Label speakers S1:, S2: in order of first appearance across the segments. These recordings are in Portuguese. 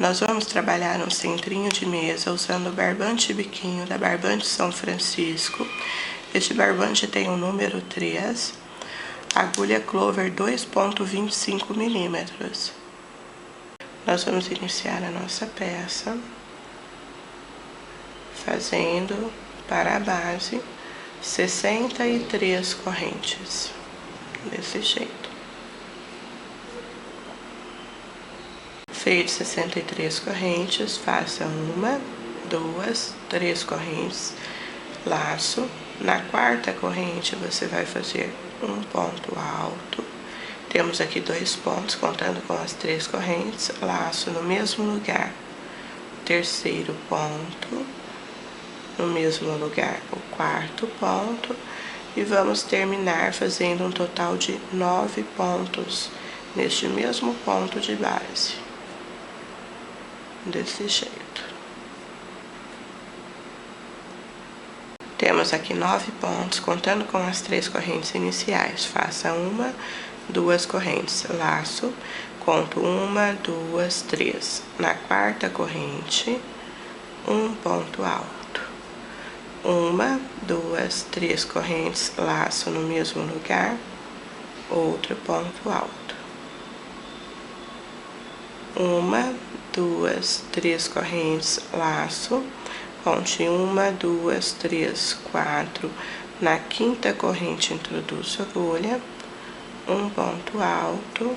S1: Nós vamos trabalhar um centrinho de mesa usando o barbante biquinho da Barbante São Francisco. Este barbante tem o número 3, agulha Clover 2,25 milímetros. Nós vamos iniciar a nossa peça fazendo para a base 63 correntes, desse jeito. Feito 63 correntes, faça 1, 2, 3 correntes, laço. Na quarta corrente você vai fazer um ponto alto. Temos aqui 2 pontos, contando com as 3 correntes, laço no mesmo lugar. Terceiro ponto, no mesmo lugar o quarto ponto, e vamos terminar fazendo um total de 9 pontos neste mesmo ponto de base, desse jeito. Temos aqui 9 pontos, contando com as 3 correntes iniciais. Faça 1, 2 correntes, laço, conto 1, 2, 3. Na quarta corrente, um ponto alto. 1, 2, 3 correntes, laço no mesmo lugar, outro ponto alto. 1, 2, 3 correntes, laço, conte 1, 2, 3, 4. Na quinta corrente, introduzo a agulha, um ponto alto,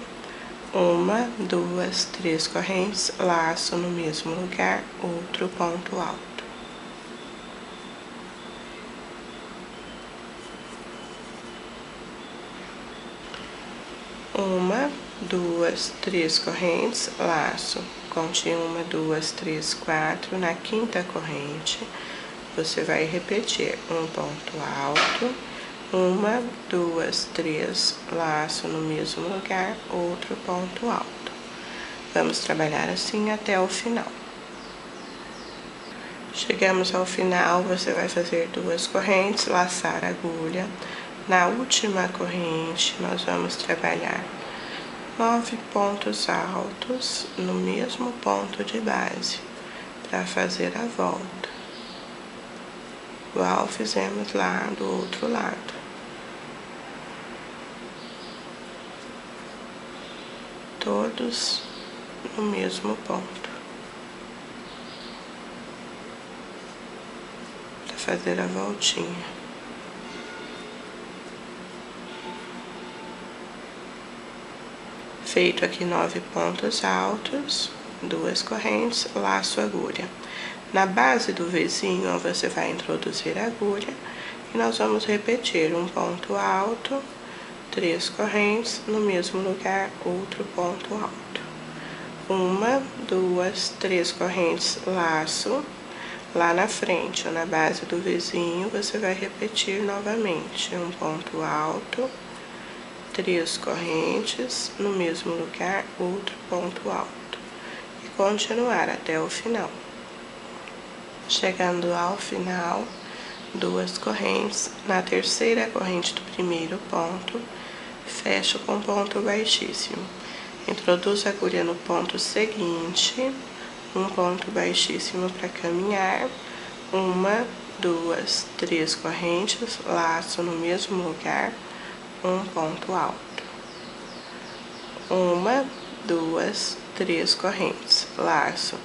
S1: 1, 2, 3 correntes, laço no mesmo lugar, outro ponto alto. 1, 2, 3 correntes, laço, conte 1, 2, 3, 4. Na quinta corrente, você vai repetir um ponto alto, 1, 2, 3, laço no mesmo lugar, outro ponto alto. Vamos trabalhar assim até o final. Chegamos ao final, você vai fazer 2 correntes, laçar a agulha. Na última corrente, nós vamos trabalhar 9 pontos altos no mesmo ponto de base, para fazer a volta, igual fizemos lá do outro lado. Todos no mesmo ponto, para fazer a voltinha. Feito aqui 9 pontos altos, 2 correntes, laço a agulha. Na base do Vzinho, você vai introduzir a agulha e nós vamos repetir um ponto alto, 3 correntes, no mesmo lugar, outro ponto alto. 1, 2, 3 correntes, laço. Lá na frente, ou na base do Vzinho, você vai repetir novamente um ponto alto, 3 correntes, no mesmo lugar, outro ponto alto, e continuar até o final. Chegando ao final, 2 correntes, na terceira corrente do primeiro ponto, fecho com ponto baixíssimo. Introduzo a agulha no ponto seguinte, um ponto baixíssimo para caminhar, 1, 2, 3 correntes, laço no mesmo lugar, um ponto alto. 1, 2, 3 correntes, laço,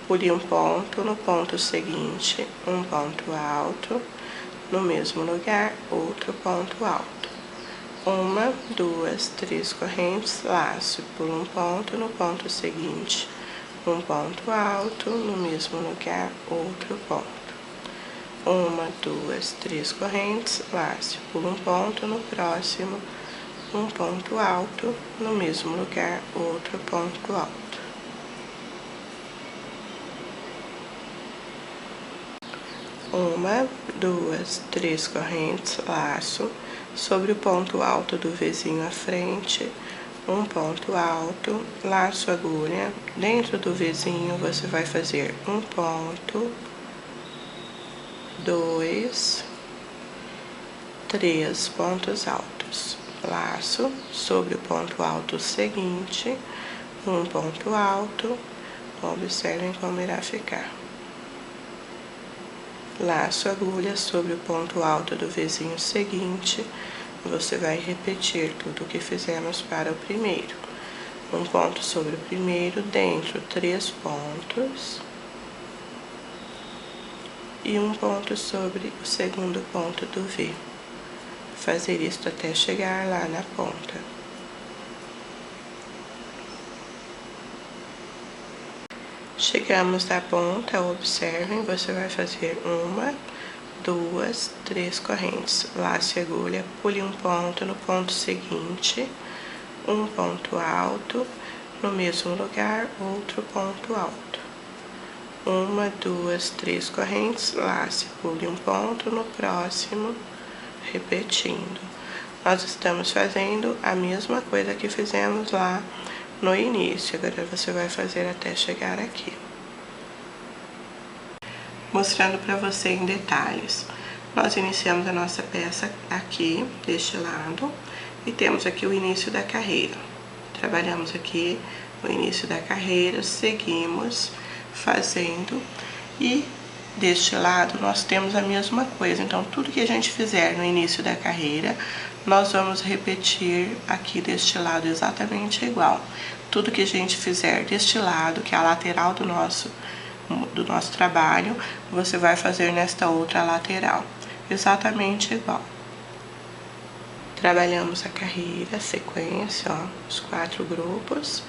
S1: pule um ponto no ponto seguinte, um ponto alto, no mesmo lugar, outro ponto alto. 1, 2, 3 correntes, laço, pula um ponto no ponto seguinte, um ponto alto, no mesmo lugar, outro ponto. 1, 2, 3 correntes, laço, pula um ponto no próximo, um ponto alto, no mesmo lugar, outro ponto alto. Uma, 2, 3 correntes, laço, sobre o ponto alto do Vzinho à frente, um ponto alto, laço agulha. Dentro do Vzinho você vai fazer um ponto, 2, 3 pontos altos, laço sobre o ponto alto seguinte, um ponto alto, Observem como irá ficar. Laço a agulha sobre o ponto alto do vizinho seguinte. Você vai repetir tudo o que fizemos para o primeiro. Um ponto sobre o primeiro, dentro 3 pontos. E um ponto sobre o segundo ponto do V. Fazer isto até chegar lá na ponta. Chegamos à ponta, observem, você vai fazer 1, 2, 3 correntes. Lace a agulha, pule um ponto no ponto seguinte, um ponto alto, no mesmo lugar, outro ponto alto. 1, 2, 3 correntes, lace, pule um ponto no próximo, repetindo. Nós estamos fazendo a mesma coisa que fizemos lá no início, agora você vai fazer até chegar aqui. Mostrando para você em detalhes. Nós iniciamos a nossa peça aqui, deste lado, e temos aqui o início da carreira. Trabalhamos aqui o início da carreira, seguimos fazendo, e deste lado nós temos a mesma coisa. Então, tudo que a gente fizer no início da carreira, nós vamos repetir aqui deste lado exatamente igual. Tudo que a gente fizer deste lado, que é a lateral do nosso trabalho, você vai fazer nesta outra lateral, exatamente igual. Trabalhamos a carreira, a sequência, ó, os 4 grupos.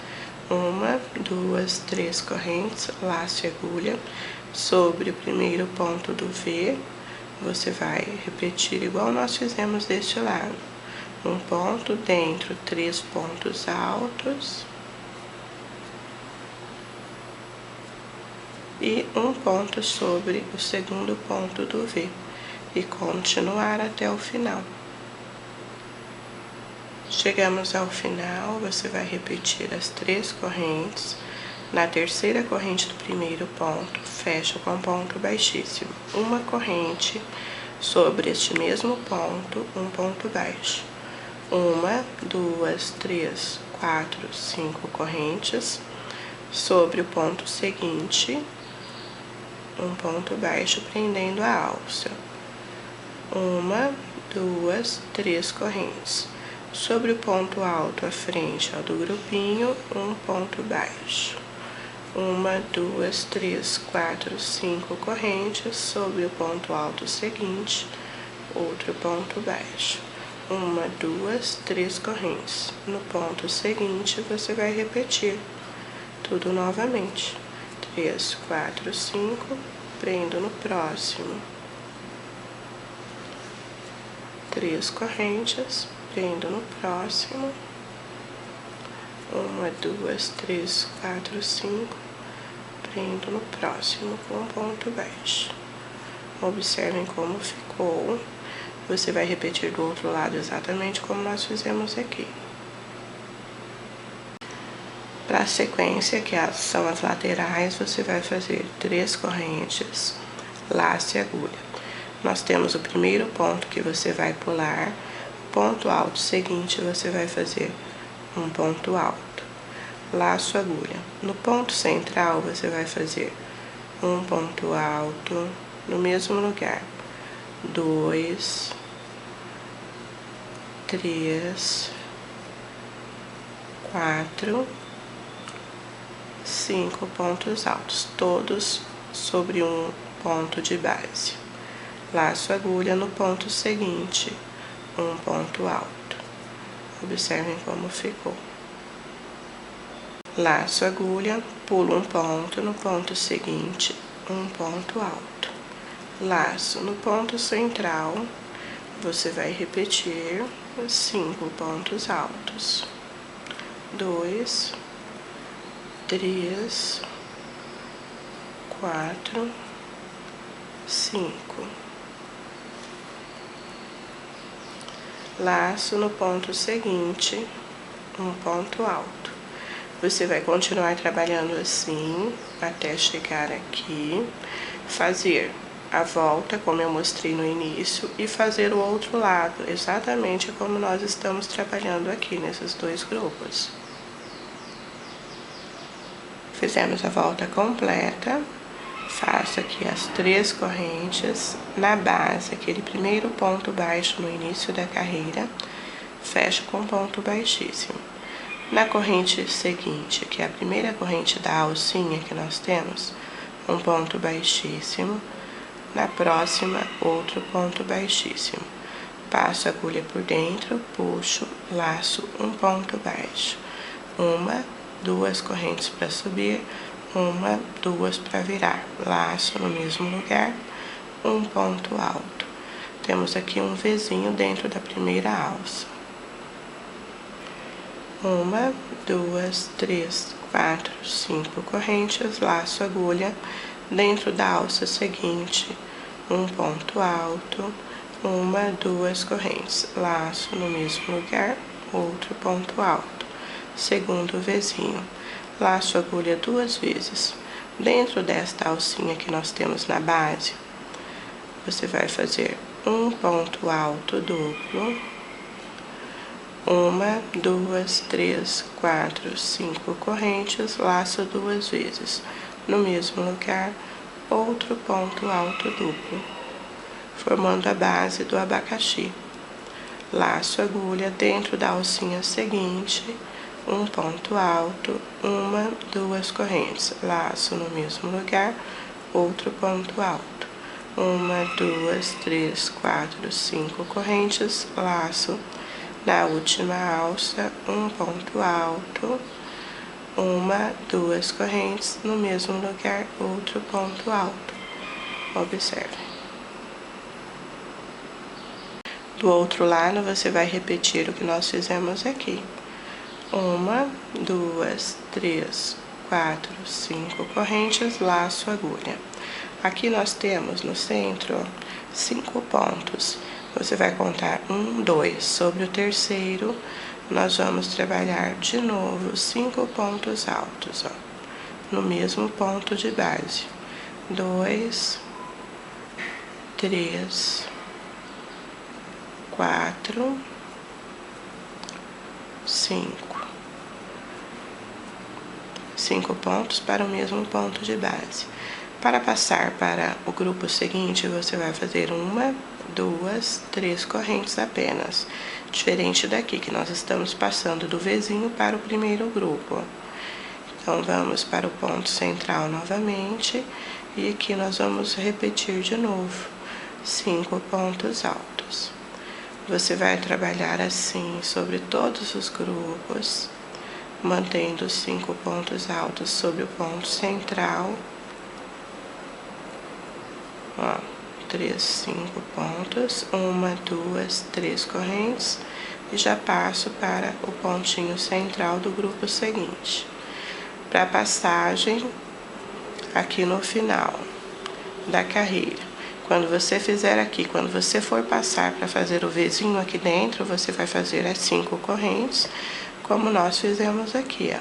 S1: 1, 2, 3 correntes, laço e agulha. Sobre o primeiro ponto do V, você vai repetir igual nós fizemos deste lado. Um ponto dentro, 3 pontos altos. E um ponto sobre o segundo ponto do V. E continuar até o final. Chegamos ao final, você vai repetir as 3 correntes. Na terceira corrente do primeiro ponto, fecha com ponto baixíssimo. Uma corrente sobre este mesmo ponto, um ponto baixo. 1, 2, 3, 4, 5 correntes. Sobre o ponto seguinte, um ponto baixo prendendo a alça. 1, 2, 3 correntes. Sobre o ponto alto à frente, ó, do grupinho, um ponto baixo. 1, 2, 3, 4, 5 correntes. Sobre o ponto alto seguinte, outro ponto baixo. 1, 2, 3 correntes. No ponto seguinte, você vai repetir tudo novamente. 3, 4, 5, prendo no próximo. 3 correntes, prendo no próximo. 1, 2, 3, 4, 5, prendo no próximo com ponto baixo. Observem como ficou. Você vai repetir do outro lado exatamente como nós fizemos aqui. Para a sequência, que são as laterais, você vai fazer 3 correntes, laço e agulha. Nós temos o primeiro ponto que você vai pular, ponto alto seguinte você vai fazer um ponto alto, laço, agulha. No ponto central você vai fazer um ponto alto, no mesmo lugar, 2, 3, 4, 5 pontos altos, todos sobre um ponto de base. Laço, agulha, no ponto seguinte, um ponto alto. Observem como ficou. Laço, agulha, pulo um ponto, no ponto seguinte, um ponto alto. Laço, no ponto central, você vai repetir 5 pontos altos. 2, 3, 4, 5. Laço, no ponto seguinte, um ponto alto. Você vai continuar trabalhando assim até chegar aqui, fazer a volta como eu mostrei no início e fazer o outro lado, exatamente como nós estamos trabalhando aqui nesses 2 grupos. Fizemos a volta completa. Faço aqui as 3 correntes na base, aquele primeiro ponto baixo no início da carreira, fecho com ponto baixíssimo. Na corrente seguinte, que é a primeira corrente da alcinha que nós temos, um ponto baixíssimo. Na próxima, outro ponto baixíssimo. Passo a agulha por dentro, puxo, laço, um ponto baixo. 1, 2 correntes para subir, 1, 2 para virar. Laço no mesmo lugar, um ponto alto. Temos aqui um Vzinho dentro da primeira alça. 1, 2, 3, 4, 5 correntes, laço a agulha dentro da alça seguinte, um ponto alto, 1, 2 correntes, laço no mesmo lugar, outro ponto alto, segundo Vzinho, laço a agulha 2 vezes. Dentro desta alcinha que nós temos na base, você vai fazer um ponto alto duplo, 1, 2, 3, 4, 5 correntes, laço 2 vezes. No mesmo lugar, outro ponto alto duplo, formando a base do abacaxi. Laço a agulha dentro da alcinha seguinte, um ponto alto, 1, 2 correntes, laço no mesmo lugar, outro ponto alto. 1, 2, 3, 4, 5 correntes, laço. Na última alça, um ponto alto, 1, 2 correntes, no mesmo lugar, outro ponto alto. Observe. Do outro lado, você vai repetir o que nós fizemos aqui. 1, 2, 3, 4, 5 correntes, laço, agulha. Aqui nós temos no centro 5 pontos. Você vai contar 1, 2. Sobre o terceiro, nós vamos trabalhar de novo 5 pontos altos, ó, no mesmo ponto de base. 2, 3, 4, 5. 5 pontos para o mesmo ponto de base. Para passar para o grupo seguinte, você vai fazer 1, 2, 3 correntes apenas. Diferente daqui, que nós estamos passando do Vzinho para o primeiro grupo. Então, vamos para o ponto central novamente. E aqui nós vamos repetir de novo 5 pontos altos. Você vai trabalhar assim sobre todos os grupos, mantendo os 5 pontos altos sobre o ponto central. Ó, 3, 5 pontos, 1, 2, 3 correntes, e já passo para o pontinho central do grupo seguinte. Para passagem, aqui no final da carreira, quando você fizer aqui, quando você for passar para fazer o Vzinho aqui dentro, você vai fazer as 5 correntes, como nós fizemos aqui, ó.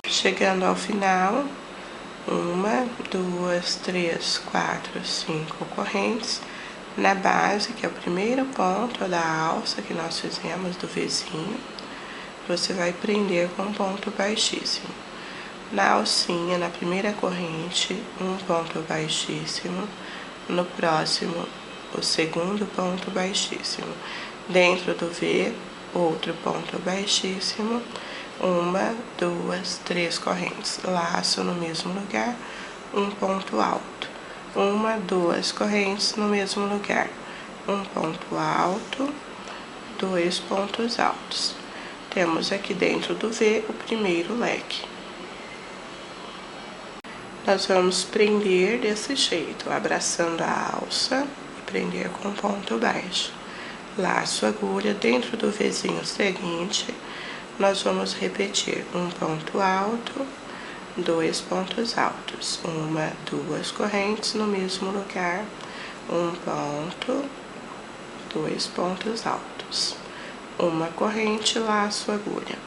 S1: Chegando ao final, 1, 2, 3, 4, 5 correntes na base, que é o primeiro ponto da alça que nós fizemos do Vzinho. Você vai prender com um ponto baixíssimo. Na alcinha, na primeira corrente, um ponto baixíssimo. No próximo, o segundo ponto baixíssimo. Dentro do V, outro ponto baixíssimo. 1, 2, 3 correntes, laço no mesmo lugar, um ponto alto. 1, 2 correntes no mesmo lugar, um ponto alto, 2 pontos altos. Temos aqui dentro do V o primeiro leque. Nós vamos prender desse jeito, abraçando a alça e prender com ponto baixo. Laço a agulha dentro do Vzinho seguinte. Nós vamos repetir um ponto alto, 2 pontos altos, 1, 2 correntes no mesmo lugar, um ponto, 2 pontos altos, uma corrente, laço, agulha.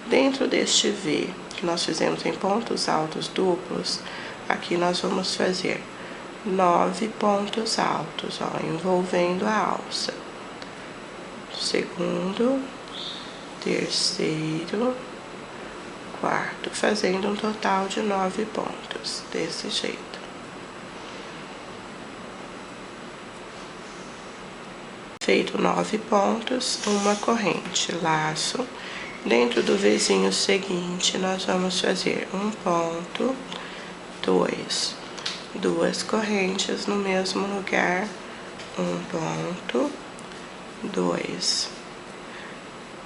S1: Dentro deste V que nós fizemos em pontos altos duplos, aqui nós vamos fazer 9 pontos altos, ó, envolvendo a alça. Segundo, terceiro, quarto, fazendo um total de 9 pontos, desse jeito. Feito 9 pontos, uma corrente, laço. Dentro do vizinho seguinte, nós vamos fazer um ponto, 2, duas correntes no mesmo lugar, um ponto, 2.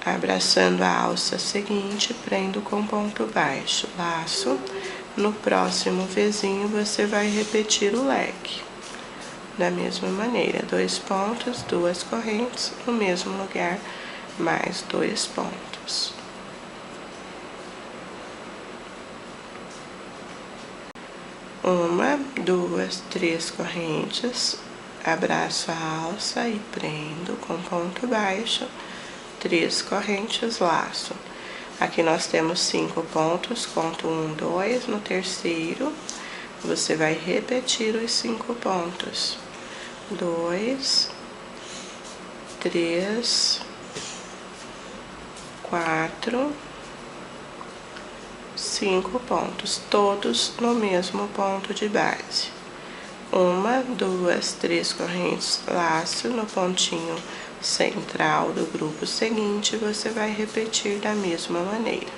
S1: Abraçando a alça seguinte, prendo com ponto baixo, laço. No próximo vizinho, você vai repetir o leque. Da mesma maneira, 2 pontos, 2 correntes, no mesmo lugar, mais 2 pontos. Uma, 2, 3 correntes, abraço a alça e prendo com ponto baixo, 3 correntes, laço. Aqui nós temos 5 pontos, conto 1, 2, no terceiro, você vai repetir os 5 pontos. 2, 3, 4, 5 pontos, todos no mesmo ponto de base. Uma, 2, 3 correntes, laço no pontinho central do grupo seguinte, você vai repetir da mesma maneira.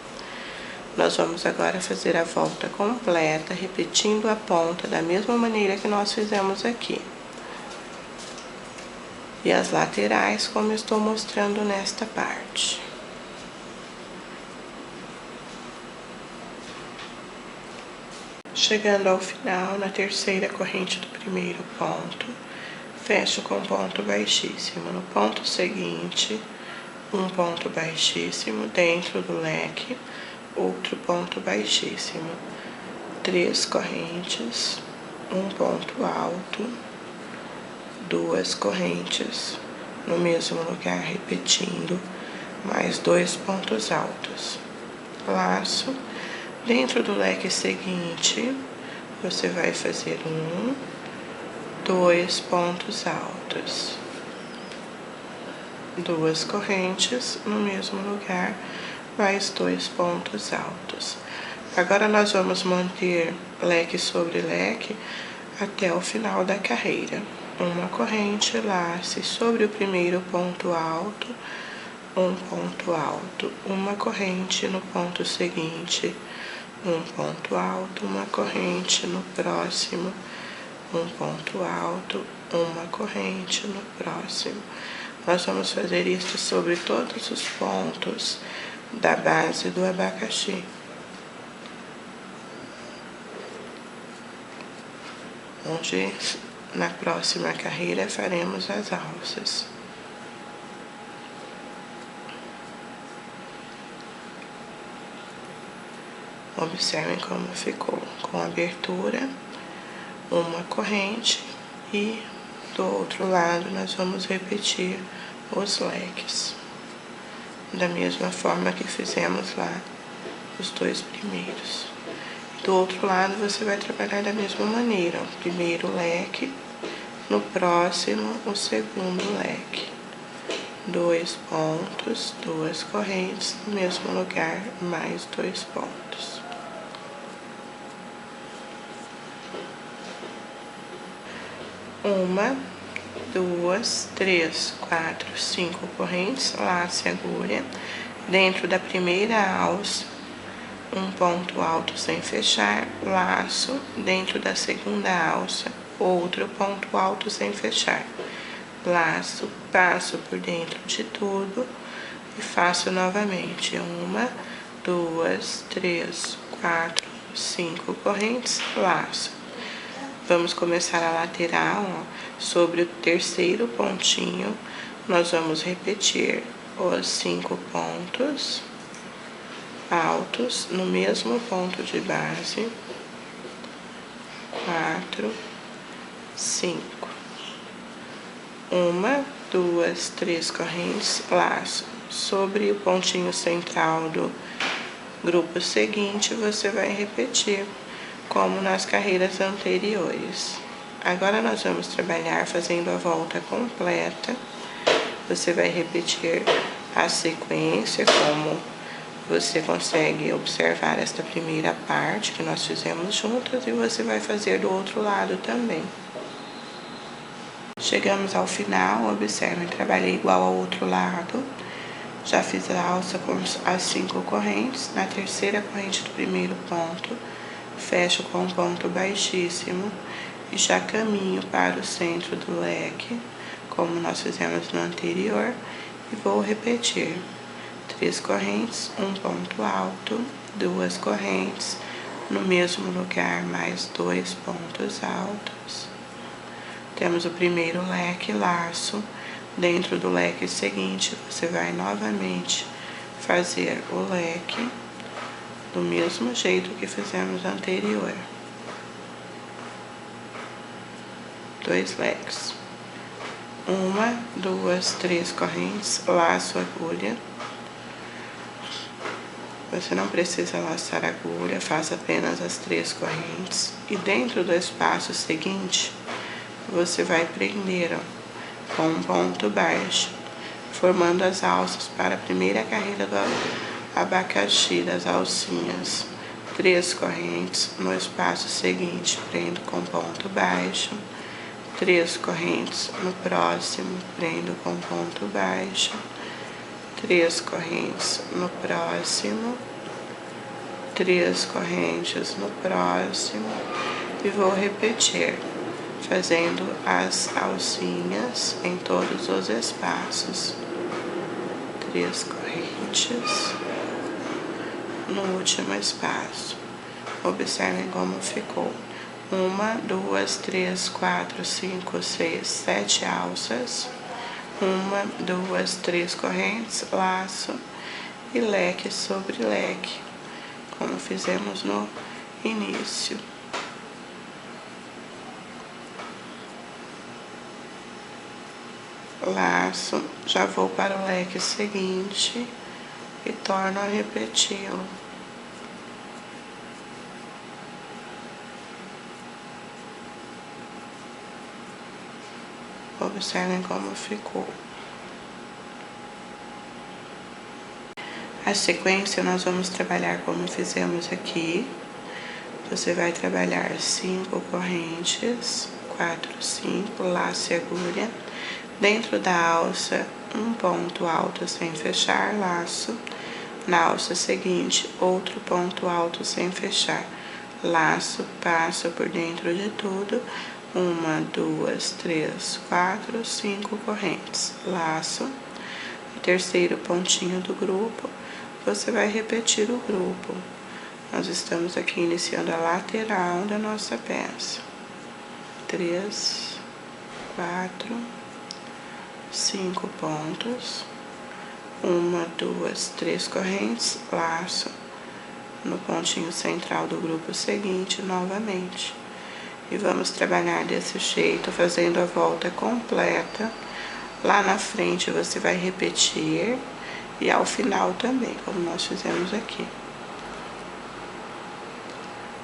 S1: Nós vamos agora fazer a volta completa, repetindo a ponta da mesma maneira que nós fizemos aqui. E as laterais, como eu estou mostrando nesta parte. Chegando ao final, na terceira corrente do primeiro ponto, fecho com ponto baixíssimo. No ponto seguinte, um ponto baixíssimo dentro do leque, outro ponto baixíssimo. 3 correntes, um ponto alto, 2 correntes no mesmo lugar, repetindo, mais 2 pontos altos. Laço. Dentro do leque seguinte, você vai fazer 1, 2 pontos altos, 2 correntes no mesmo lugar, mais 2 pontos altos. Agora nós vamos manter leque sobre leque até o final da carreira. Uma corrente, lace sobre o primeiro ponto alto, um ponto alto, uma corrente no ponto seguinte, um ponto alto, uma corrente no próximo, um ponto alto, uma corrente no próximo. Nós vamos fazer isso sobre todos os pontos da base do abacaxi. Onde na próxima carreira faremos as alças. Observem como ficou, com abertura, uma corrente, e do outro lado nós vamos repetir os leques, da mesma forma que fizemos lá os 2 primeiros. Do outro lado você vai trabalhar da mesma maneira, o primeiro leque, no próximo o segundo leque. 2 pontos, 2 correntes, no mesmo lugar, mais 2 pontos. Uma, 2, 3, 4, 5 correntes, laço e agulha. Dentro da primeira alça, um ponto alto sem fechar, laço. Dentro da segunda alça, outro ponto alto sem fechar, laço. Passo por dentro de tudo e faço novamente. 1, 2, 3, 4, 5 correntes, laço. Vamos começar a lateral, ó, sobre o terceiro pontinho, nós vamos repetir os 5 pontos altos no mesmo ponto de base, 4, 5. 1, 2, 3 correntes, laço. Sobre o pontinho central do grupo seguinte, você vai repetir, como nas carreiras anteriores. Agora nós vamos trabalhar fazendo a volta completa. Você vai repetir a sequência, como você consegue observar esta primeira parte que nós fizemos juntas, e você vai fazer do outro lado também. Chegamos ao final, observem, trabalhei igual ao outro lado. Já fiz a alça com as 5 correntes. Na terceira corrente do primeiro ponto, fecho com um ponto baixíssimo e já caminho para o centro do leque, como nós fizemos no anterior, e vou repetir 3 correntes, um ponto alto, 2 correntes, no mesmo lugar mais 2 pontos altos. Temos o primeiro leque, laço. Dentro do leque seguinte, você vai novamente fazer o leque do mesmo jeito que fizemos anterior. 2 leques. 1, 2, 3 correntes, laço a agulha. Você não precisa laçar a agulha, faça apenas as 3 correntes. E dentro do espaço seguinte, você vai prender, ó, com um ponto baixo, formando as alças para a primeira carreira do abacaxi, das alcinhas. 3 correntes, no espaço seguinte, prendo com ponto baixo. 3 correntes, no próximo, prendo com ponto baixo. 3 correntes no próximo. 3 correntes no próximo. E vou repetir, fazendo as alcinhas em todos os espaços. 3 correntes no último espaço. Observem como ficou. 1, 2, 3, 4, 5, 6, 7 alças. 1, 2, 3 correntes, laço e leque sobre leque, como fizemos no início. Laço, já vou para o leque seguinte e torno a repeti-lo. Observem como ficou. A sequência nós vamos trabalhar como fizemos aqui. Você vai trabalhar 5 correntes, 4, 5, laço e agulha. Dentro da alça, um ponto alto sem fechar, laço. Na alça seguinte, outro ponto alto sem fechar, laço, passo por dentro de tudo. 1, 2, 3, 4, 5 correntes, laço. No terceiro pontinho do grupo, você vai repetir o grupo. Nós estamos aqui iniciando a lateral da nossa peça. 3, 4, 5 pontos. 1, 2, 3 correntes, laço. No pontinho central do grupo seguinte, novamente. E vamos trabalhar desse jeito, fazendo a volta completa. Lá na frente você vai repetir e ao final também, como nós fizemos aqui.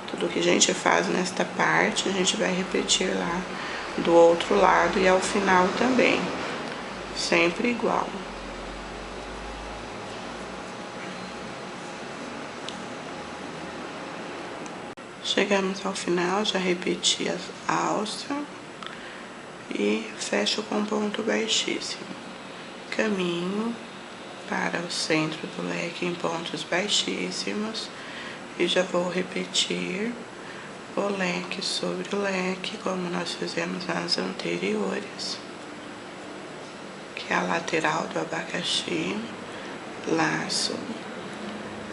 S1: Tudo que a gente faz nesta parte, a gente vai repetir lá do outro lado e ao final também. Sempre igual. Chegamos ao final, já repeti a alça e fecho com ponto baixíssimo. Caminho para o centro do leque em pontos baixíssimos e já vou repetir o leque sobre o leque, como nós fizemos nas anteriores, que é a lateral do abacaxi, laço.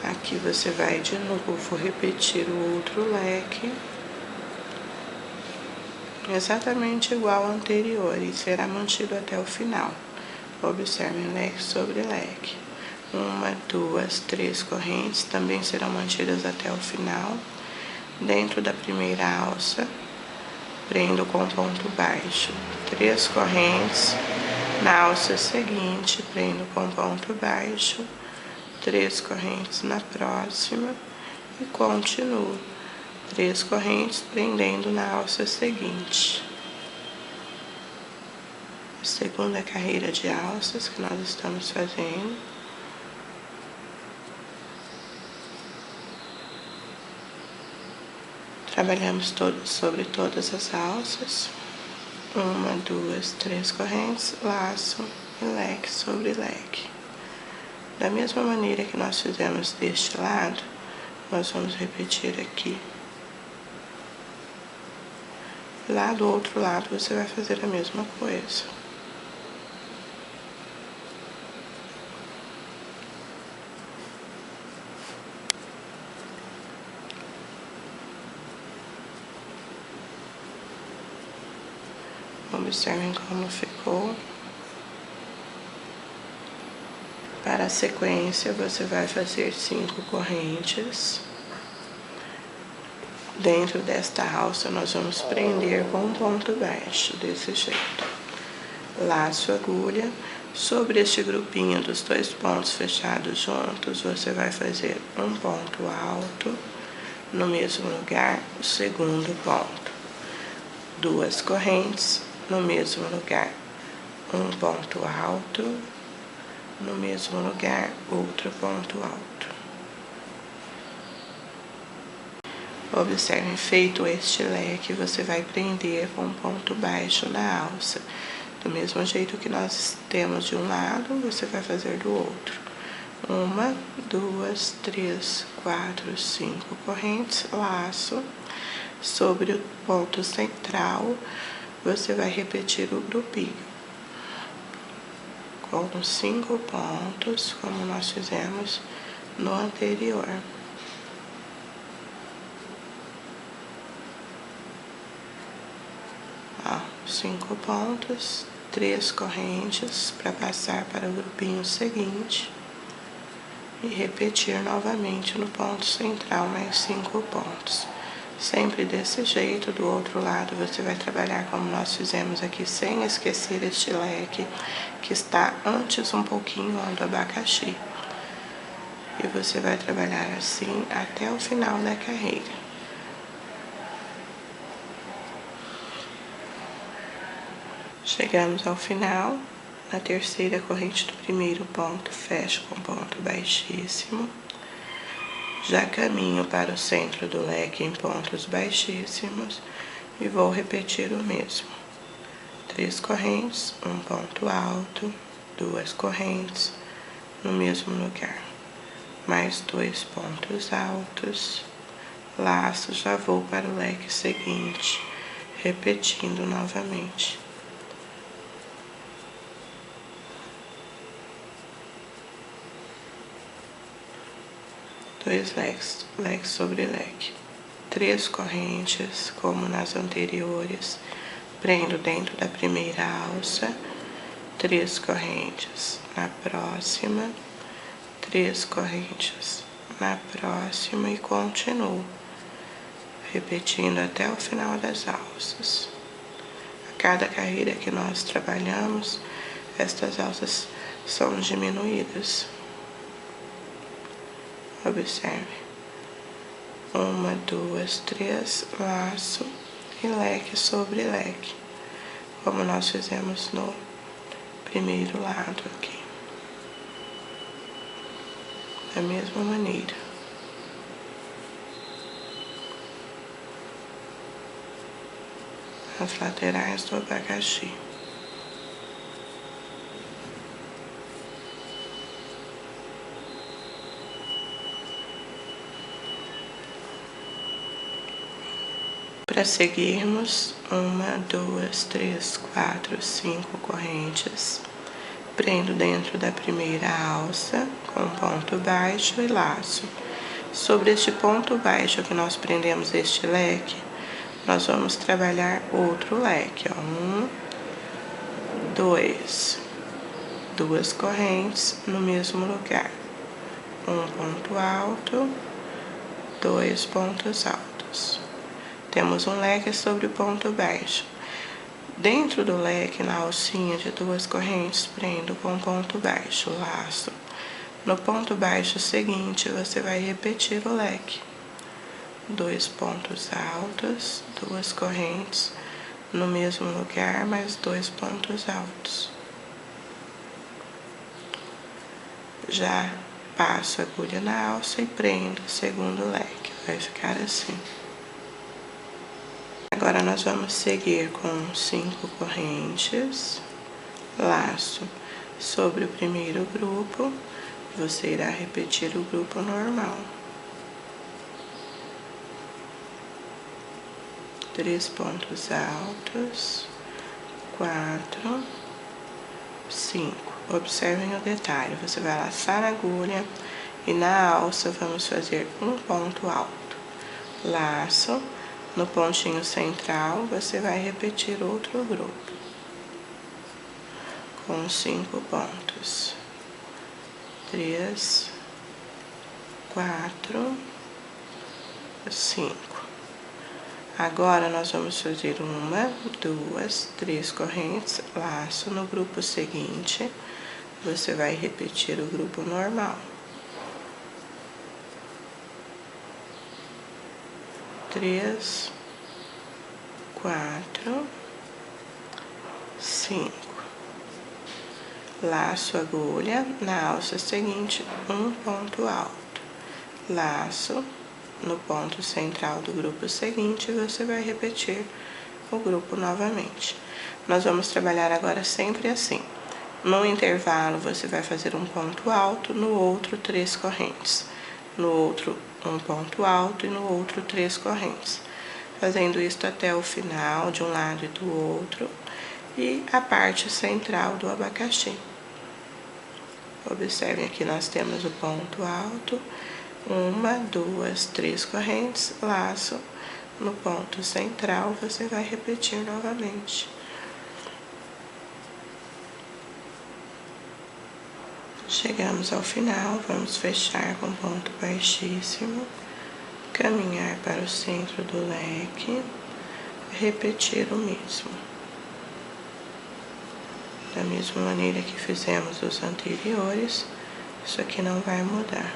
S1: Aqui você vai de novo repetir o outro leque, exatamente igual ao anterior, e será mantido até o final. Observem leque sobre leque. 1, 2, 3 correntes também serão mantidas até o final. Dentro da primeira alça, prendo com ponto baixo. 3 correntes. Na alça seguinte, prendo com ponto baixo. 3 correntes na próxima e continuo. 3 correntes prendendo na alça seguinte. Segunda carreira de alças que nós estamos fazendo. Trabalhamos sobre todas as alças. 1, 2, 3 correntes, laço e leque sobre leque. Da mesma maneira que nós fizemos deste lado, nós vamos repetir aqui. Lá do outro lado você vai fazer a mesma coisa. Observem como ficou. Para a sequência, você vai fazer 5 correntes. Dentro desta alça, nós vamos prender com um ponto baixo, desse jeito. Laço, agulha. Sobre este grupinho dos 2 pontos fechados juntos, você vai fazer um ponto alto. No mesmo lugar, o segundo ponto. 2 correntes. No mesmo lugar, um ponto alto, no mesmo lugar, outro ponto alto. Observe, feito este leque, você vai prender com um ponto baixo na alça. Do mesmo jeito que nós temos de um lado, você vai fazer do outro. 1, 2, 3, 4, 5 correntes, laço. Sobre o ponto central, você vai repetir o grupinho com 5 pontos, como nós fizemos no anterior. Ó, 5 pontos, 3 correntes para passar para o grupinho seguinte e repetir novamente no ponto central mais 5 pontos. Sempre desse jeito. Do outro lado você vai trabalhar como nós fizemos aqui, sem esquecer este leque que está antes um pouquinho do abacaxi. E você vai trabalhar assim até o final da carreira. Chegamos ao final. Na terceira corrente do primeiro ponto, fecho com ponto baixíssimo. Já caminho para o centro do leque em pontos baixíssimos e vou repetir o mesmo. 3 correntes, um ponto alto, 2 correntes no mesmo lugar, mais 2 pontos altos, laço, já vou para o leque seguinte, repetindo novamente. Dois leques, leque sobre leque. 3 correntes, como nas anteriores, prendo dentro da primeira alça, 3 correntes na próxima, 3 correntes na próxima e continuo, repetindo até o final das alças. A cada carreira que nós trabalhamos, estas alças são diminuídas. Observe. 1, 2, 3, laço e leque sobre leque, como nós fizemos no primeiro lado aqui. Da mesma maneira. As laterais do abacaxi. Para seguirmos, 1, 2, 3, 4, 5 correntes, prendo dentro da primeira alça com ponto baixo e laço. Sobre este ponto baixo que nós prendemos este leque, nós vamos trabalhar outro leque, ó. 1, 2, 2 correntes no mesmo lugar, um ponto alto, 2 pontos altos. Temos um leque sobre o ponto baixo. Dentro do leque, na alcinha de 2 correntes, prendo com ponto baixo, laço. No ponto baixo seguinte, você vai repetir o leque. 2 pontos altos, 2 correntes, no mesmo lugar, mais 2 pontos altos. Já passo a agulha na alça e prendo o segundo leque, vai ficar assim. Agora nós vamos seguir com 5 correntes, laço sobre o primeiro grupo, você irá repetir o grupo normal. 3 pontos altos, 4, 5. Observem o detalhe, você vai laçar a agulha e na alça vamos fazer um ponto alto. Laço, no pontinho central você vai repetir outro grupo com 5 pontos. 3, 4, 5. Agora nós vamos fazer 1, 2, 3 correntes, laço. No grupo seguinte, você vai repetir o grupo normal. 3, 4, 5. Laço agulha, na alça seguinte, um ponto alto. Laço, no ponto central do grupo seguinte, você vai repetir o grupo novamente. Nós vamos trabalhar agora sempre assim. No intervalo, você vai fazer um ponto alto, no outro 3 correntes. No outro, um ponto alto e no outro 3 correntes. Fazendo isso até o final, de um lado e do outro, e a parte central do abacaxi. Observem aqui, nós temos o ponto alto, 1, 2, 3 correntes, laço. No ponto central, você vai repetir novamente. Chegamos ao final, vamos fechar com ponto baixíssimo, caminhar para o centro do leque, repetir o mesmo. Da mesma maneira que fizemos os anteriores, isso aqui não vai mudar.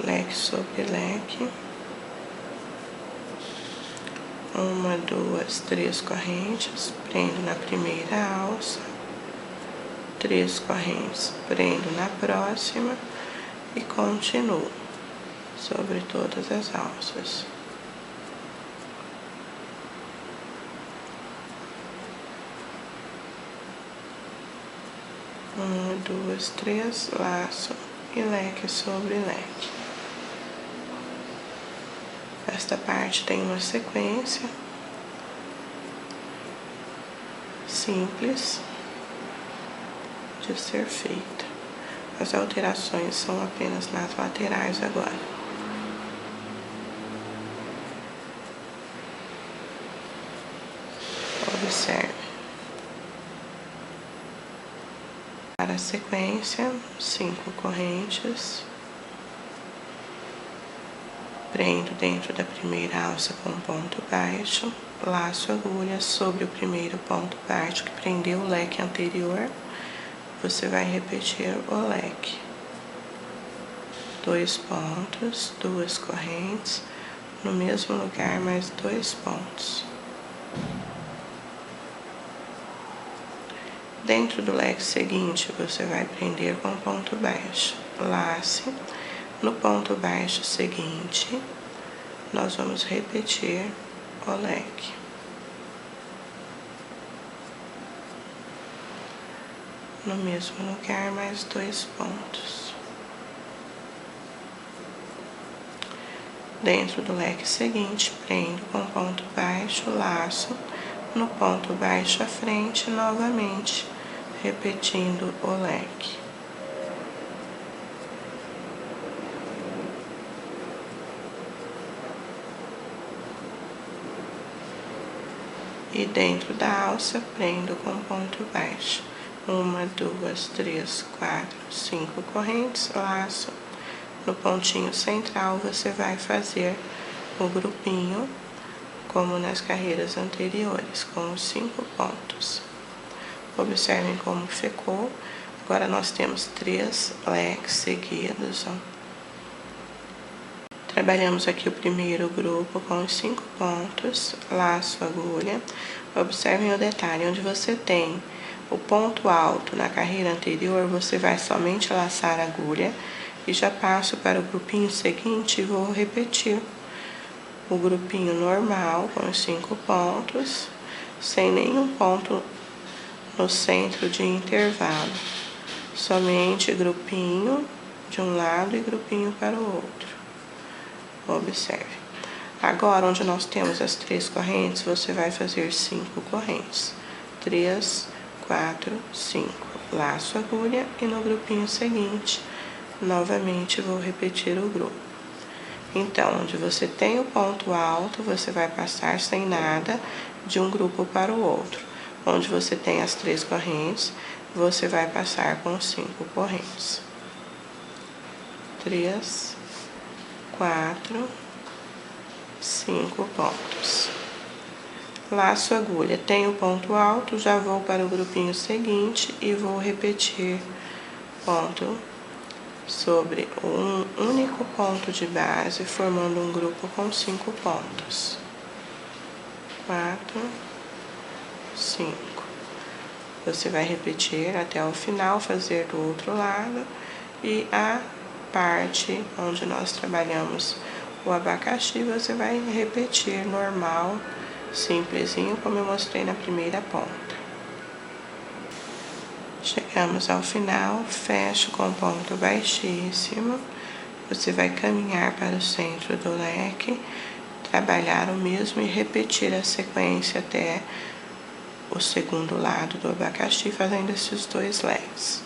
S1: Leque sobre leque. 1, 2, 3 correntes, prendo na primeira alça. 3 correntes, prendo na próxima e continuo sobre todas as alças. 1, 2, 3, laço e leque sobre leque. Esta parte tem uma sequência simples de ser feita. As alterações são apenas nas laterais agora. Observe. Para a sequência, 5 correntes. Prendo dentro da primeira alça com ponto baixo, laço agulha sobre o primeiro ponto baixo que prendeu o leque anterior, você vai repetir o leque. 2 pontos, 2 correntes, no mesmo lugar mais 2 pontos. Dentro do leque seguinte, você vai prender com ponto baixo, lace. No ponto baixo seguinte, nós vamos repetir o leque. No mesmo lugar, mais 2 pontos. Dentro do leque seguinte, prendo com ponto baixo, laço. No ponto baixo à frente, novamente, repetindo o leque. E dentro da alça, prendo com ponto baixo. 1, 2, 3, 4, 5 correntes, laço. No pontinho central, você vai fazer o grupinho, como nas carreiras anteriores, com os 5 pontos. Observem como ficou. Agora nós temos 3 leques seguidos, ó. Trabalhamos aqui o primeiro grupo com os 5 pontos, laço, agulha. Observem o detalhe, onde você tem o ponto alto na carreira anterior, você vai somente laçar a agulha e já passo para o grupinho seguinte e vou repetir o grupinho normal com os 5 pontos, sem nenhum ponto no centro de intervalo, somente grupinho de um lado e grupinho para o outro. Observe. Agora, onde nós temos as 3 correntes, você vai fazer 5 correntes. 3, 4, 5. Laço, agulha e no grupinho seguinte, novamente vou repetir o grupo. Então, onde você tem o ponto alto, você vai passar sem nada de um grupo para o outro. Onde você tem as 3 correntes, você vai passar com 5 correntes. 3, 4, 5 pontos. Laço, agulha, tenho o ponto alto, já vou para o grupinho seguinte e vou repetir ponto sobre um único ponto de base, formando um grupo com 5 pontos. 4, 5. Você vai repetir até o final, fazer do outro lado e a parte onde nós trabalhamos o abacaxi, você vai repetir normal, simplesinho, como eu mostrei na primeira ponta. Chegamos ao final, fecho com ponto baixíssimo. Você vai caminhar para o centro do leque, trabalhar o mesmo e repetir a sequência até o segundo lado do abacaxi, fazendo esses 2 leques.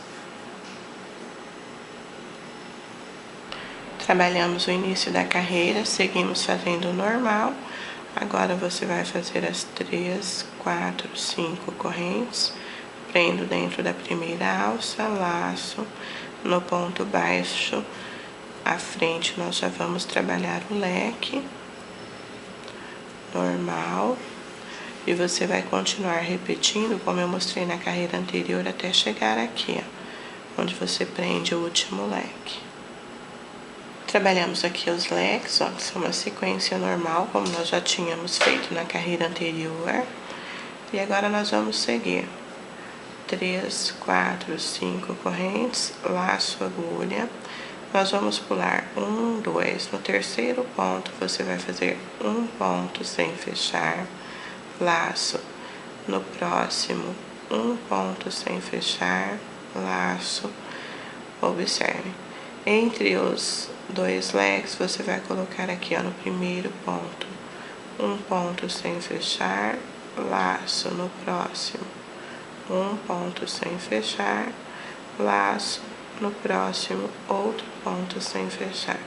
S1: Trabalhamos o início da carreira, seguimos fazendo o normal. Agora você vai fazer as 3, 4, 5 correntes. Prendo dentro da primeira alça, laço. No ponto baixo, à frente, nós já vamos trabalhar o leque normal. E você vai continuar repetindo, como eu mostrei na carreira anterior, até chegar aqui, ó, onde você prende o último leque. Trabalhamos aqui os leques, ó, que são uma sequência normal, como nós já tínhamos feito na carreira anterior. E agora nós vamos seguir 3, 4, 5 correntes, laço, agulha. Nós vamos pular 1, 2. No terceiro ponto, você vai fazer um ponto sem fechar, laço. No próximo, um ponto sem fechar, laço. Observe. Entre os 2 leques, você vai colocar aqui, ó, no primeiro ponto, um ponto sem fechar, laço. No próximo, um ponto sem fechar, laço. No próximo, outro ponto sem fechar.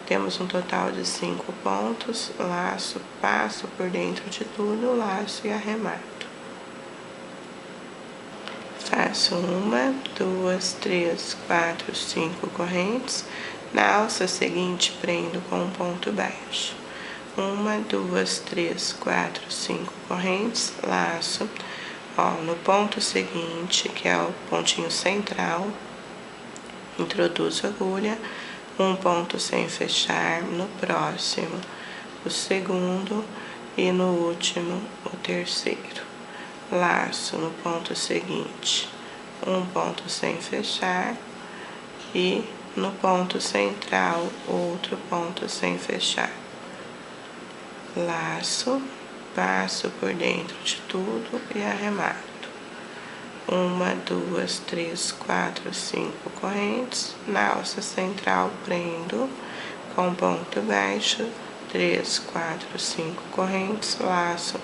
S1: Temos um total de 5 pontos, laço, passo por dentro de tudo, laço e arremato. Faço 1, 2, 3, 4, 5 correntes. Na alça seguinte, prendo com um ponto baixo. 1, 2, 3, 4, 5 correntes, laço. Ó, no ponto seguinte, que é o pontinho central, introduzo a agulha, um ponto sem fechar. No próximo, o segundo e no último, o terceiro. Laço no ponto seguinte, um ponto sem fechar e no ponto central, outro ponto sem fechar. Laço, passo por dentro de tudo e arremato. 1, 2, 3, 4, 5 correntes. Na alça central, prendo com ponto baixo, 3, 4, 5 correntes, laço.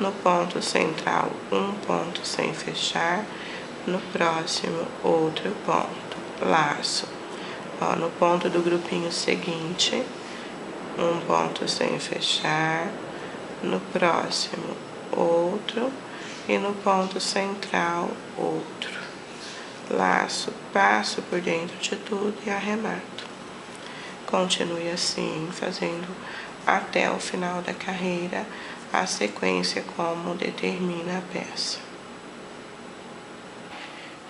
S1: No ponto central, um ponto sem fechar. No próximo, outro ponto, laço. Ó, no ponto do grupinho seguinte, um ponto sem fechar. No próximo, outro. E no ponto central, outro. Laço, passo por dentro de tudo e arremato. Continue assim, fazendo até o final da carreira a sequência como determina a peça.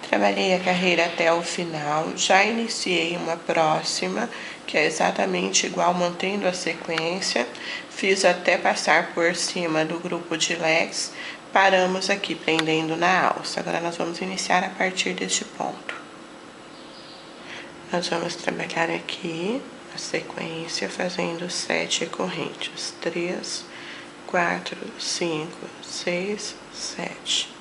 S1: Trabalhei a carreira até o final, já iniciei uma próxima, que é exatamente igual, mantendo a sequência. Fiz até passar por cima do grupo de leques, paramos aqui prendendo na alça. Agora nós vamos iniciar a partir deste ponto. Nós vamos trabalhar aqui a sequência fazendo 7 correntes, 3, 4, 5, 6, 7.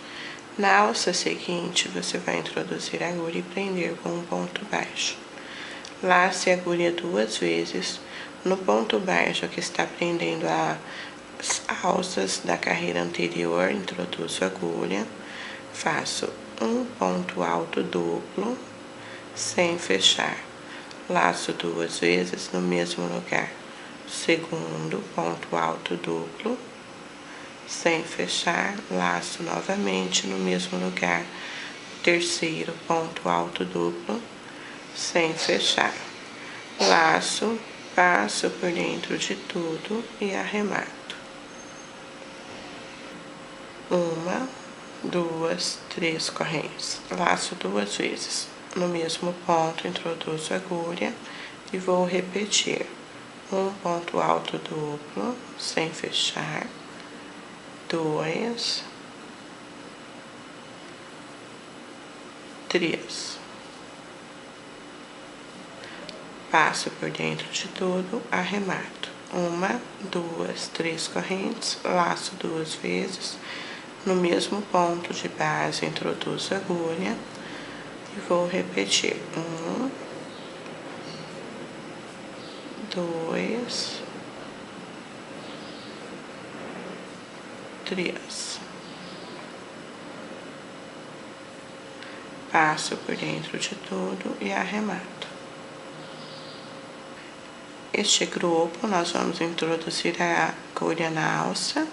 S1: Na alça seguinte, você vai introduzir a agulha e prender com um ponto baixo. Lace a agulha 2 vezes no ponto baixo que está prendendo as alças da carreira anterior. Introduzo a agulha, faço um ponto alto duplo sem fechar. Laço 2 vezes no mesmo lugar. Segundo ponto alto duplo sem fechar, laço novamente no mesmo lugar. Terceiro ponto alto duplo sem fechar, laço, passo por dentro de tudo e arremato. 1, 2, 3 correntes. Laço 2 vezes no mesmo ponto, introduzo a agulha e vou repetir. Um ponto alto duplo sem fechar, 2, 3. Passo por dentro de tudo, arremato. 1, 2, 3 correntes, laço 2 vezes no mesmo ponto de base, introduzo a agulha e vou repetir. 1, 2, 3. Passo por dentro de tudo e arremato. Este grupo nós vamos introduzir a agulha na alça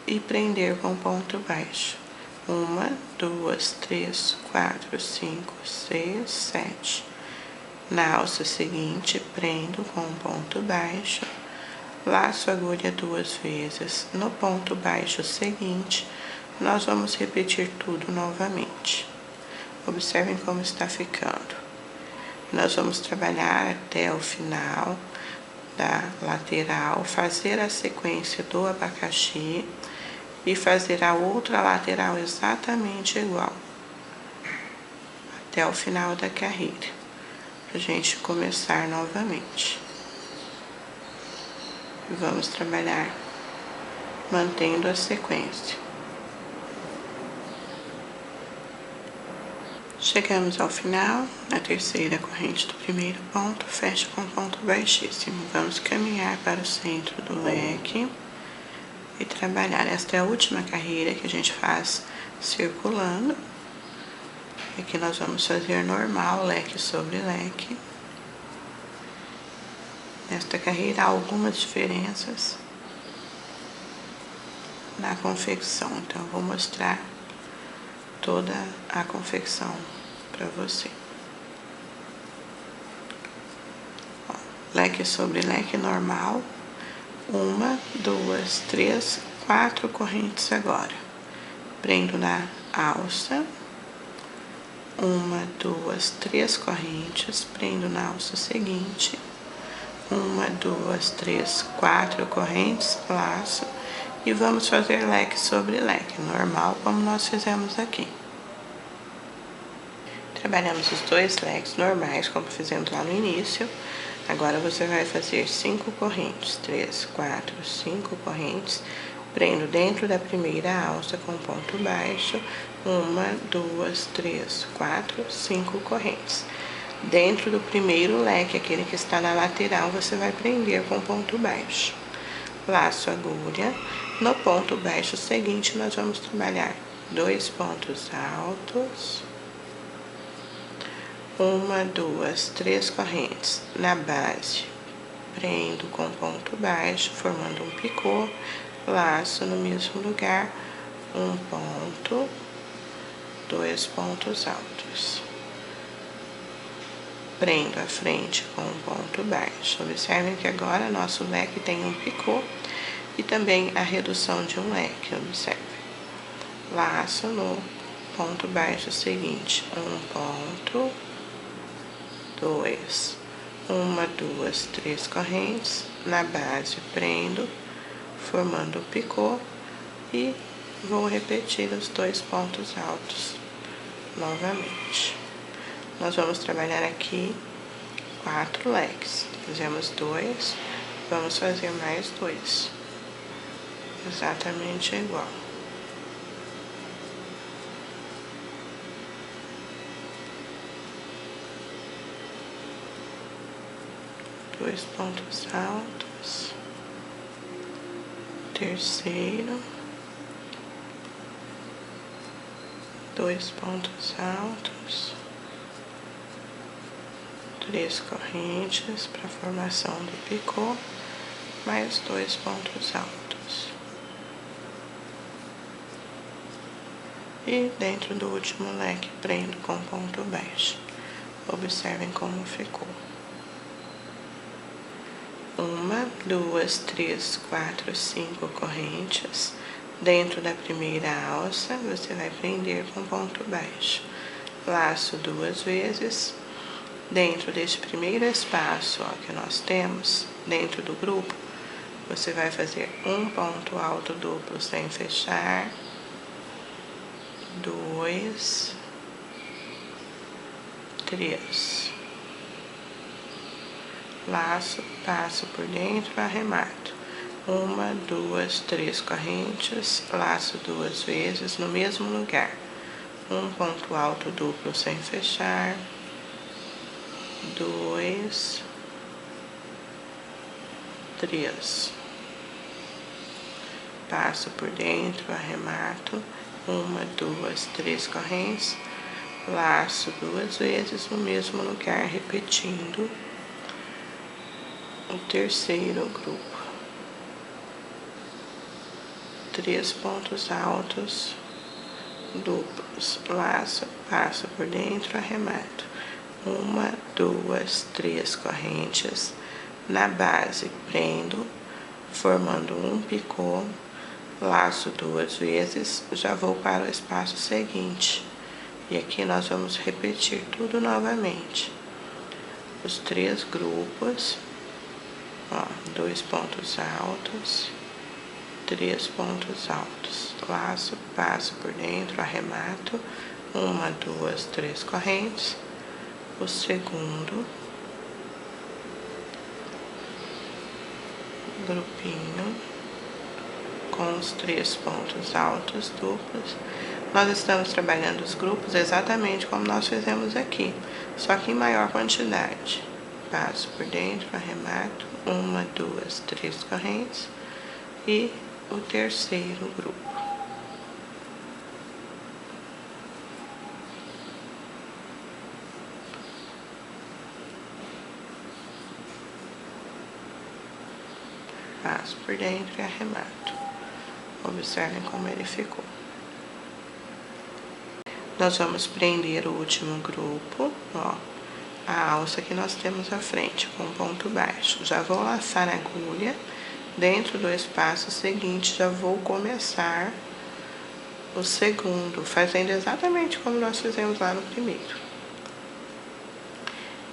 S1: e prender com ponto baixo. 1, 2, 3, 4, 5, 6, 7. Na alça seguinte, prendo com ponto baixo, laço a agulha 2 vezes. No ponto baixo seguinte, nós vamos repetir tudo novamente. Observem como está ficando. Nós vamos trabalhar até o final da lateral, fazer a sequência do abacaxi e fazer a outra lateral exatamente igual, até o final da carreira, pra gente começar novamente. E vamos trabalhar mantendo a sequência. Chegamos ao final, na terceira corrente do primeiro ponto, fecha com ponto baixíssimo. Vamos caminhar para o centro do leque e trabalhar. Esta é a última carreira que a gente faz circulando. Aqui nós vamos fazer normal, leque sobre leque. Nesta carreira há algumas diferenças na confecção, então eu vou mostrar toda a confecção para você. Ó, leque sobre leque normal, 1, 2, 3, 4 correntes agora. Prendo na alça, 1, 2, 3 correntes, prendo na alça seguinte, 1, 2, 3, 4 correntes, laço. E vamos fazer leque sobre leque, normal, como nós fizemos aqui. Trabalhamos os 2 leques normais, como fizemos lá no início. Agora você vai fazer 5 correntes, 3, 4, 5 correntes. Prendo dentro da primeira alça com ponto baixo, 1, 2, 3, 4, 5 correntes. Dentro do primeiro leque, aquele que está na lateral, você vai prender com ponto baixo. Laço a agulha. No ponto baixo seguinte, nós vamos trabalhar 2 pontos altos, 1, 2, 3 correntes na base. Prendo com ponto baixo, formando um picô, laço no mesmo lugar, 1 ponto, 2 pontos altos. Prendo a frente com um ponto baixo. Observem que agora nosso leque tem um picô e também a redução de um leque, observe. Laço no ponto baixo seguinte, um ponto, dois, uma, duas, três correntes, na base prendo, formando o picô e vou repetir os 2 pontos altos novamente. Nós vamos trabalhar aqui 4 leques, fizemos 2, vamos fazer mais 2, exatamente igual. Dois pontos altos, terceiro, 2 pontos altos, 3 correntes para a formação do picô, mais 2 pontos altos. E dentro do último leque, prendo com ponto baixo. Observem como ficou. 1, 2, 3, 4, 5 correntes. Dentro da primeira alça, você vai prender com ponto baixo. Laço 2 vezes. Dentro deste primeiro espaço que nós temos, dentro do grupo, você vai fazer um ponto alto duplo sem fechar. 2, 3. Laço, passo por dentro, arremato. 1, 2, 3 correntes, laço 2 vezes no mesmo lugar. Um ponto alto duplo sem fechar. 2, 3. Passo por dentro, arremato. 1, 2, 3 correntes, laço 2 vezes no mesmo lugar, repetindo o terceiro grupo. 3 pontos altos duplos, laço, passo por dentro, arremato. 1, 2, 3 correntes, na base prendo, formando um picô, laço 2 vezes, já vou para o espaço seguinte. E aqui nós vamos repetir tudo novamente. Os 3 grupos, 2 pontos altos, 3 pontos altos, laço, passo por dentro, arremato, 1, 2, 3 correntes, o segundo grupinho com os 3 pontos altos duplos. Nós estamos trabalhando os grupos exatamente como nós fizemos aqui, só que em maior quantidade. Passo por dentro, arremato, 1, 2, 3 correntes e o terceiro grupo. Passo por dentro e arremato. Observem como ele ficou. Nós vamos prender o último grupo, a alça que nós temos à frente, com ponto baixo. Já vou laçar a agulha, dentro do espaço seguinte, já vou começar o segundo, fazendo exatamente como nós fizemos lá no primeiro.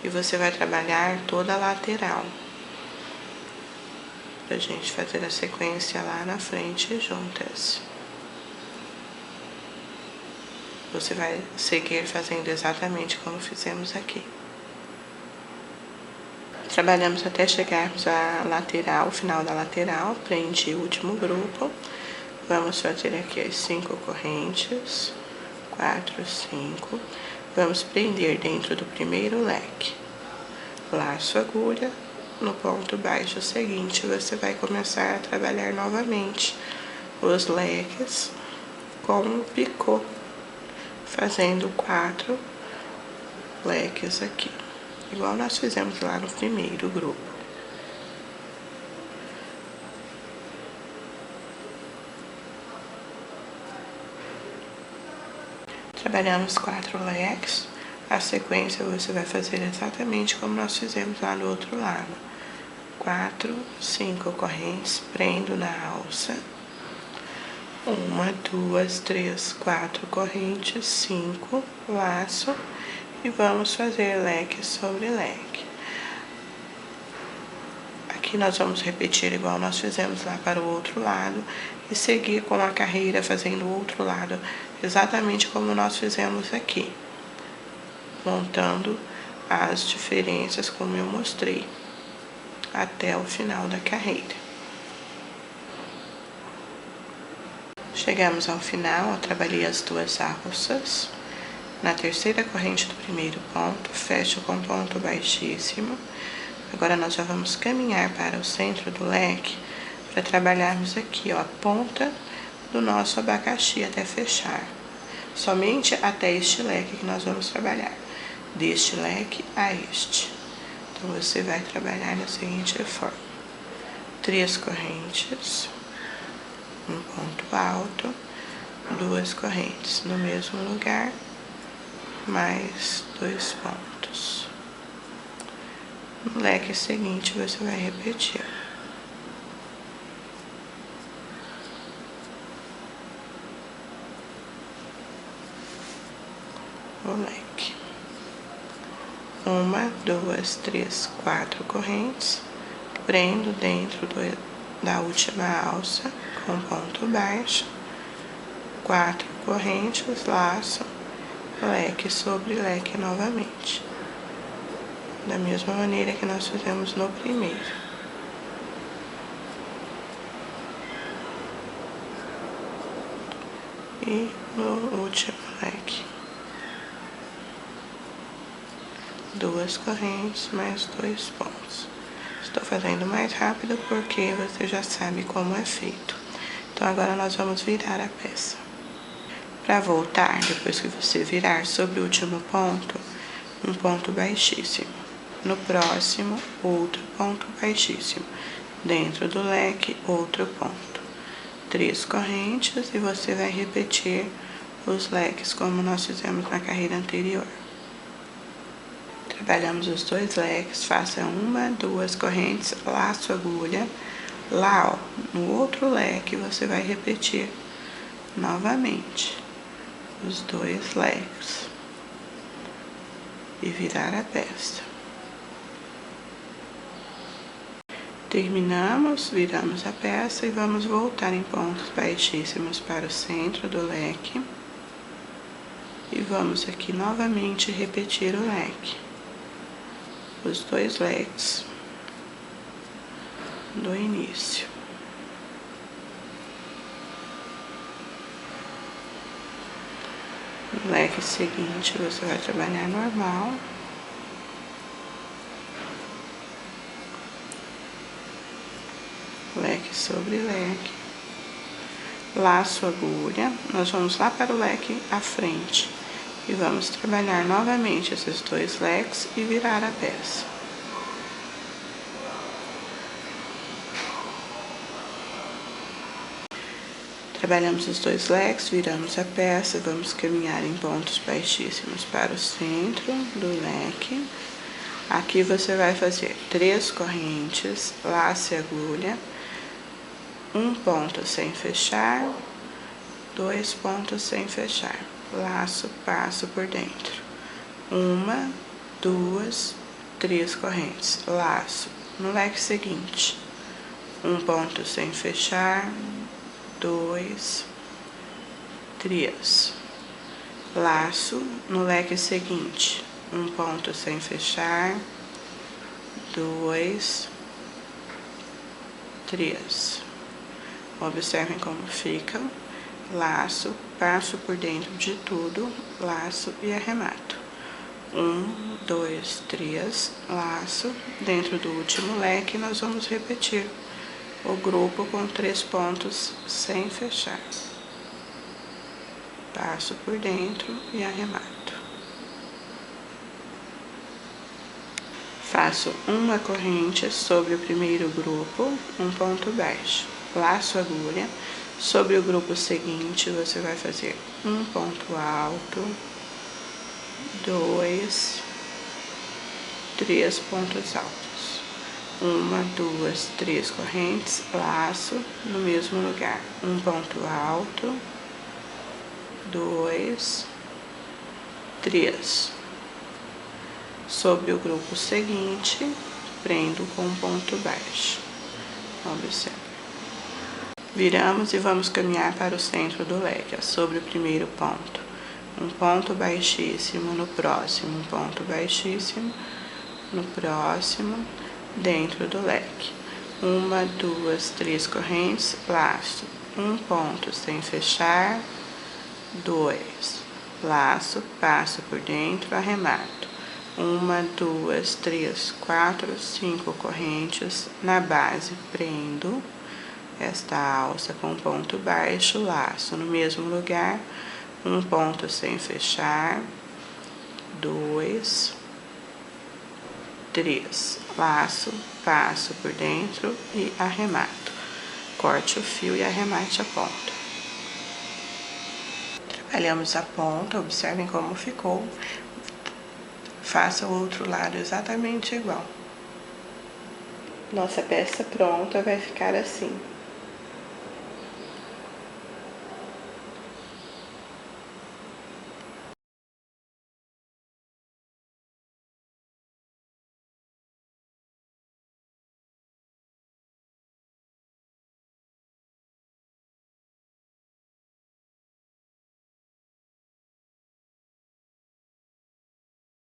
S1: E você vai trabalhar toda a lateral, pra gente fazer a sequência lá na frente juntas. Você vai seguir fazendo exatamente como fizemos aqui. Trabalhamos até chegarmos à lateral, o final da lateral, prendi o último grupo. Vamos fazer aqui as 5 correntes, 4, 5. Vamos prender dentro do primeiro leque. Laço a agulha, no ponto baixo seguinte, você vai começar a trabalhar novamente os leques com o picô, fazendo 4 leques aqui, igual nós fizemos lá no primeiro grupo. Trabalhamos 4 leques, a sequência você vai fazer exatamente como nós fizemos lá no outro lado. 4, 5 correntes, prendo na alça, 1, 2, 3, 4 correntes, 5, laço, e vamos fazer leque sobre leque. Aqui nós vamos repetir igual nós fizemos lá para o outro lado e seguir com a carreira fazendo o outro lado exatamente como nós fizemos aqui, montando as diferenças como eu mostrei até o final da carreira. Chegamos ao final, eu trabalhei as 2 alças. Na terceira corrente do primeiro ponto, fecho com ponto baixíssimo. Agora nós já vamos caminhar para o centro do leque para trabalharmos aqui, ó, a ponta do nosso abacaxi até fechar. Somente até este leque que nós vamos trabalhar, deste leque a este. Então, você vai trabalhar da seguinte forma: 3 correntes, um ponto alto, 2 correntes no mesmo lugar, mais 2 pontos. No leque seguinte, você vai repetir. O leque. 1, 2, 3, 4 correntes. Prendo dentro da última alça com ponto baixo. 4 correntes, laço, leque sobre leque novamente. Da mesma maneira que nós fizemos no primeiro. E no último leque. 2 correntes mais 2 pontos. Estou fazendo mais rápido porque você já sabe como é feito. Então, agora nós vamos virar a peça. Para voltar, depois que você virar sobre o último ponto, um ponto baixíssimo. No próximo, outro ponto baixíssimo. Dentro do leque, outro ponto. 3 correntes e você vai repetir os leques como nós fizemos na carreira anterior. Trabalhamos os 2 leques, faça 1, 2 correntes, laço, agulha. Lá, ó, no outro leque, você vai repetir novamente os 2 leques e virar a peça. Terminamos, viramos a peça e vamos voltar em pontos baixíssimos para o centro do leque. E vamos aqui novamente repetir o leque. Os 2 leques do início. No leque seguinte, você vai trabalhar normal. Leque sobre leque, laço, agulha. Nós vamos lá para o leque à frente e vamos trabalhar novamente esses 2 leques e virar a peça. Trabalhamos os 2 leques, viramos a peça, vamos caminhar em pontos baixíssimos para o centro do leque. Aqui você vai fazer 3 correntes, laço e agulha. 1 ponto sem fechar, 2 pontos sem fechar, laço, passo por dentro. 1, 2, 3 correntes, laço. No leque seguinte, 1 ponto sem fechar, 2, 3, laço. No leque seguinte, 1 ponto sem fechar, 2, 3. Observem como fica. Laço, passo por dentro de tudo, laço e arremato. 1, 2, 3, laço. Dentro do último leque, nós vamos repetir o grupo com 3 pontos sem fechar. Passo por dentro e arremato. Faço uma corrente sobre o primeiro grupo, um ponto baixo. Laço, agulha. Sobre o grupo seguinte, você vai fazer um ponto alto, 2, 3 pontos altos. 1, 2, 3 correntes, laço no mesmo lugar, um ponto alto, 2, 3. Sobre o grupo seguinte, prendo com um ponto baixo. Observe. Viramos e vamos caminhar para o centro do leque, sobre o primeiro ponto. Um ponto baixíssimo no próximo, um ponto baixíssimo no próximo, dentro do leque. 1, 2, 3 correntes, laço, um ponto sem fechar, 2, laço, passo por dentro, arremato. 1, 2, 3, 4, 5 correntes, na base prendo esta alça com ponto baixo, laço no mesmo lugar, um ponto sem fechar, 2, 3, laço, passo por dentro e arremato. Corte o fio e arremate a ponta. Trabalhamos a ponta, observem como ficou. Faça o outro lado exatamente igual. Nossa peça pronta vai ficar assim.